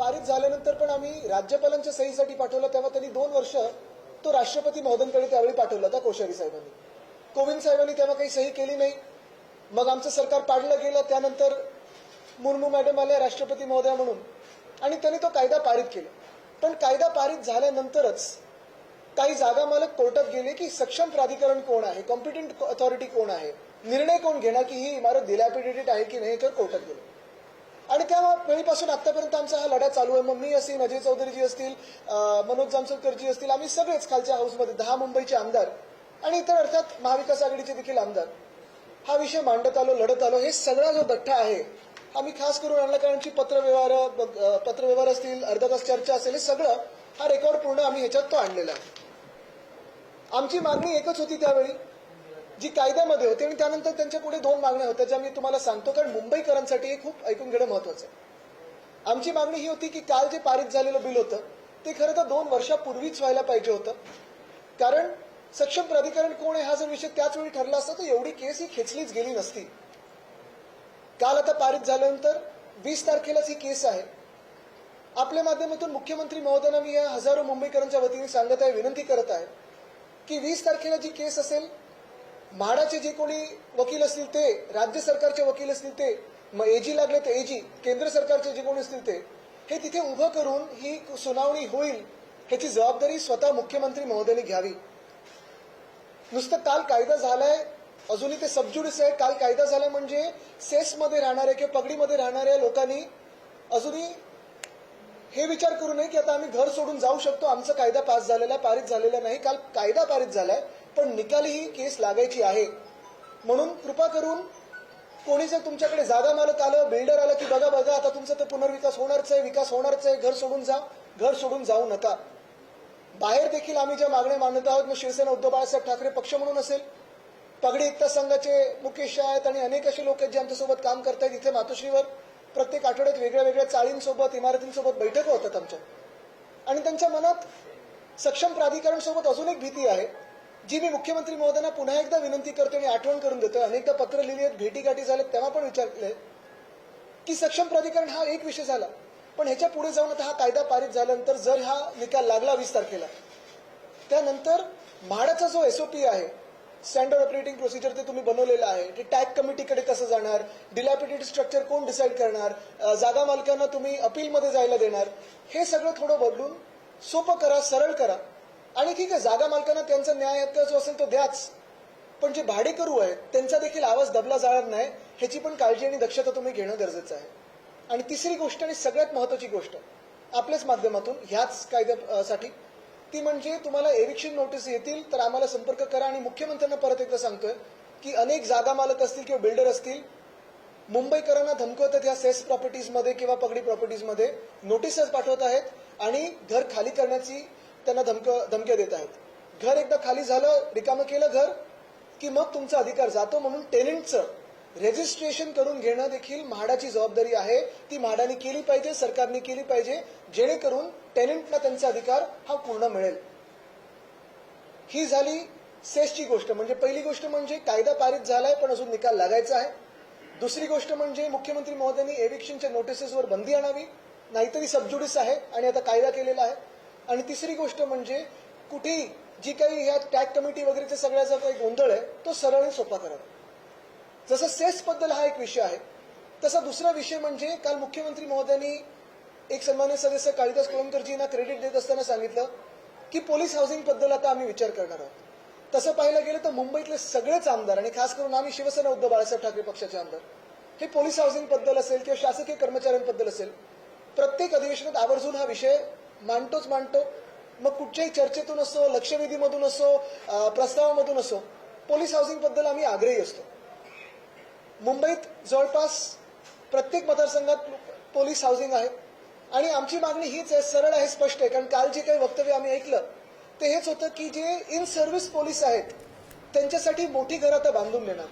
पारित झाल्यानंतर पण आम्ही राज्यपालांच्या सहीसाठी पाठवलं, तेव्हा त्यांनी 2 वर्ष तो राष्ट्रपती महोदयांकडे त्यावेळी पाठवला होता कोश्यारी साहेबांनी. कोविंद साहेबांनी तेव्हा काही सही केली नाही. मग आमचं सरकार पाडलं गेलं. त्यानंतर मुर्मू मॅडम आल्या राष्ट्रपती महोदया म्हणून आणि त्यांनी तो कायदा पारित केला. पण कायदा पारित झाल्यानंतरच काही जागा मालक कोर्टात गेले की सक्षम प्राधिकरण कोण आहे, कॉम्पिटंट अथॉरिटी कोण आहे, निर्णय कोण घेणार की ही इमारत डिलॅपिडेटेड आहे की नाही, तर कोर्टात गेले. आणि त्या वेळीपासून आतापर्यंत आमचा हा लढा चालू आहे. मग मी असेल, अजय चौधरीजी असतील, मनोज जामसोदकरजी असतील, आम्ही सगळेच खालच्या हाऊसमध्ये 10 मुंबईचे आमदार आणि इतर अर्थात महाविकास आघाडीचे देखील आमदार हा विषय मांडत आलो, लढत आलो. हे सगळा जो दठ्ठा आहे आम्ही खास करून आणला, कारण की पत्रव्यवहार असतील, अर्धा तास चर्चा असेल, हे सगळं हा रेकॉर्ड पूर्ण आम्ही ह्याच्यात तो आणलेला आहे. आमची मागणी एकच होती त्यावेळी जी कायद्यामध्ये होती आणि त्यानंतर त्यांच्या पुढे 2 मागण्या होत्या ज्या मी तुम्हाला सांगतो, कारण मुंबईकरांसाठी हे खूप ऐकून घेणं महत्वाचं आहे. आमची मागणी ही होती की काल जे पारित झालेलं बिल होतं ते खरं तर 2 वर्षापूर्वीच व्हायला पाहिजे होतं, कारण सक्षम प्राधिकरण कोण आहे हा जर विषय त्याच वेळी ठरला असता तर एवढी केस ही खेचलीच गेली नसती. काल आता पारित झाल्यानंतर 20 तारखेलाच ही केस आहे. आपल्या माध्यमातून मुख्यमंत्री महोदयांना मी या हजारो मुंबईकरांच्या वतीने सांगत आहे, विनंती करत आहे की 20 तारखेला जी केस असेल, म्हाडाचे जे कोणी वकील असतील ते, राज्य सरकारचे वकील असतील ते, मग एजी लागले तर एजी, केंद्र सरकारचे जे कोणी असतील ते, हे तिथे उभं करून ही सुनावणी होईल ह्याची जबाबदारी स्वतः मुख्यमंत्री महोदयांनी घ्यावी. नुसतं काल कायदा झालाय, अजूनही ते सबज्युडिस आहे. काल कायदा झाला म्हणजे सेसमध्ये राहणाऱ्या किंवा पगडीमध्ये राहणाऱ्या लोकांनी अजूनही हे विचार करू नये की आता आम्ही घर सोडून जाऊ शकतो, आमचा कायदा पास झालेला, पारित झालेला नाही. काल कायदा पारित झालाय पण निकाली ही केस लागायची आहे. म्हणून कृपा करून कोणी जर तुमच्याकडे जागा मालक आलं, बिल्डर आलं की बघा आता तुमचा तर पुनर्विकास होणारच आहे, विकास होणारच आहे, घर सोडून जाऊ नका. बाहेर देखील आम्ही ज्या मागण्या मांडत आहोत, मग शिवसेना उद्धव बाळासाहेब ठाकरे पक्ष म्हणून असेल, पगडी एकता संघाचे मुकेश आहेत आणि अनेक असे लोक आहेत जे आमच्यासोबत काम करतायत. इथे मातोश्रीवर प्रत्येक आठवड्यात वेगळ्या वेगळ्या चाळींसोबत, इमारतींसोबत बैठका होतात आमच्या, आणि त्यांच्या मनात सक्षम प्राधिकरण सोबत अजून एक भीती आहे जी मी मुख्यमंत्री महोदयांना पुन्हा एकदा विनंती करतो आणि आठवण करून देतो. अनेकदा पत्र लिहिली आहेत, भेटीगाठी झाल्यात, तेव्हा पण विचारले की सक्षम प्राधिकरण हा एक विषय झाला, पण ह्याच्या पुढे जाऊन आता हा कायदा पारित झाल्यानंतर जर हा निकाल लागला 20 तारखेला, त्यानंतर म्हाडाचा जो एसओपी आहे, स्टँडर्ड ऑपरेटिंग प्रोसिजर, ते तुम्ही बनवलेलं आहे, ते टॅग कमिटीकडे कसं जाणार, डिलॅपिडेटेड स्ट्रक्चर कोण डिसाईड करणार, जागा मालकांना तुम्ही अपीलमध्ये जायला देणार, हे सगळं थोडं बदलून सोपं करा, सरळ करा. आणि ठीक आहे, जागा मालकांना त्यांचा न्याय हक्क जो असेल तो द्याच, पण जे भाडेकरू आहेत त्यांचा देखील आवाज दबला जाणार नाही ह्याची पण काळजी आणि दक्षता तुम्ही घेणं गरजेचं आहे. आणि तिसरी गोष्ट आणि सगळ्यात महत्वाची गोष्ट आपल्याच माध्यमातून ह्याच कायद्यासाठी, ती म्हणजे तुम्हाला एविक्शन नोटीस येतील तर आम्हाला संपर्क करा. आणि मुख्यमंत्र्यांना परत एकदा सांगतोय की अनेक जागा मालक असतील किंवा बिल्डर असतील, मुंबईकरांना धमकवतात ह्या सेस प्रॉपर्टीजमध्ये किंवा पगडी प्रॉपर्टीजमध्ये, नोटीसेस पाठवत आहेत आणि घर खाली करण्याची त्यांना धमक्या देत आहेत. घर एकदा खाली झालं, रिकामं केलं घर की मग तुमचा अधिकार जातो. म्हणून टेनेंटचं रजिस्ट्रेशन करून घेणं देखील म्हाडाची जबाबदारी आहे. ती म्हाडाने केली पाहिजे, सरकारने केली पाहिजे, जेणेकरून टेनेंटला त्यांचा अधिकार हा पूर्ण मिळेल. ही झाली सेसची गोष्ट. म्हणजे पहिली गोष्ट म्हणजे कायदा पारित झालाय पण अजून निकाल लागायचा आहे. दुसरी गोष्ट म्हणजे मुख्यमंत्री महोदयांनी एविक्शनच्या नोटिसेसवर बंदी आणावी, नाहीतरी सबज्युडिस आहे आणि आता कायदा केलेला आहे. आणि तिसरी गोष्ट म्हणजे कुठेही जी काही ह्या टॅग कमिटी वगैरेचा सगळ्याचा काही गोंधळ आहे तो सरळ आणि सोपा करावा. जसं सेस बद्दल हा एक विषय आहे, तसा दुसरा विषय म्हणजे काल मुख्यमंत्री महोदयांनी एक सन्मान्य सदस्य कालिदास कोळंबकरजींना क्रेडिट देत असताना सांगितलं की पोलीस हाऊसिंग बद्दल आता आम्ही विचार करणार आहोत. तसं पाहायला गेलं तर मुंबईतले सगळेच आमदार आणि खास करून आम्ही शिवसेना उद्धव बाळासाहेब ठाकरे पक्षाचे आमदार हे पोलीस हाऊसिंग बद्दल असेल किंवा शासकीय कर्मचाऱ्यांबद्दल असेल, प्रत्येक अधिवेशनात आवर्जून हा विषय मांडतो. मग कुठच्याही चर्चेतून असो, लक्षवेधीमधून असो, प्रस्तावामधून असो, पोलीस हाऊसिंग बद्दल आम्ही आग्रही असतो. मुंबईत जवळपास प्रत्येक मतदारसंघात पोलीस हाऊसिंग आहे आणि आमची मागणी हीच आहे, सरळ आहे, स्पष्ट आहे. कारण काल जे काही वक्तव्य आम्ही ऐकलं ते हेच होतं की जे इन सर्व्हिस पोलीस आहेत त्यांच्यासाठी मोठी घरं आता बांधून देणार.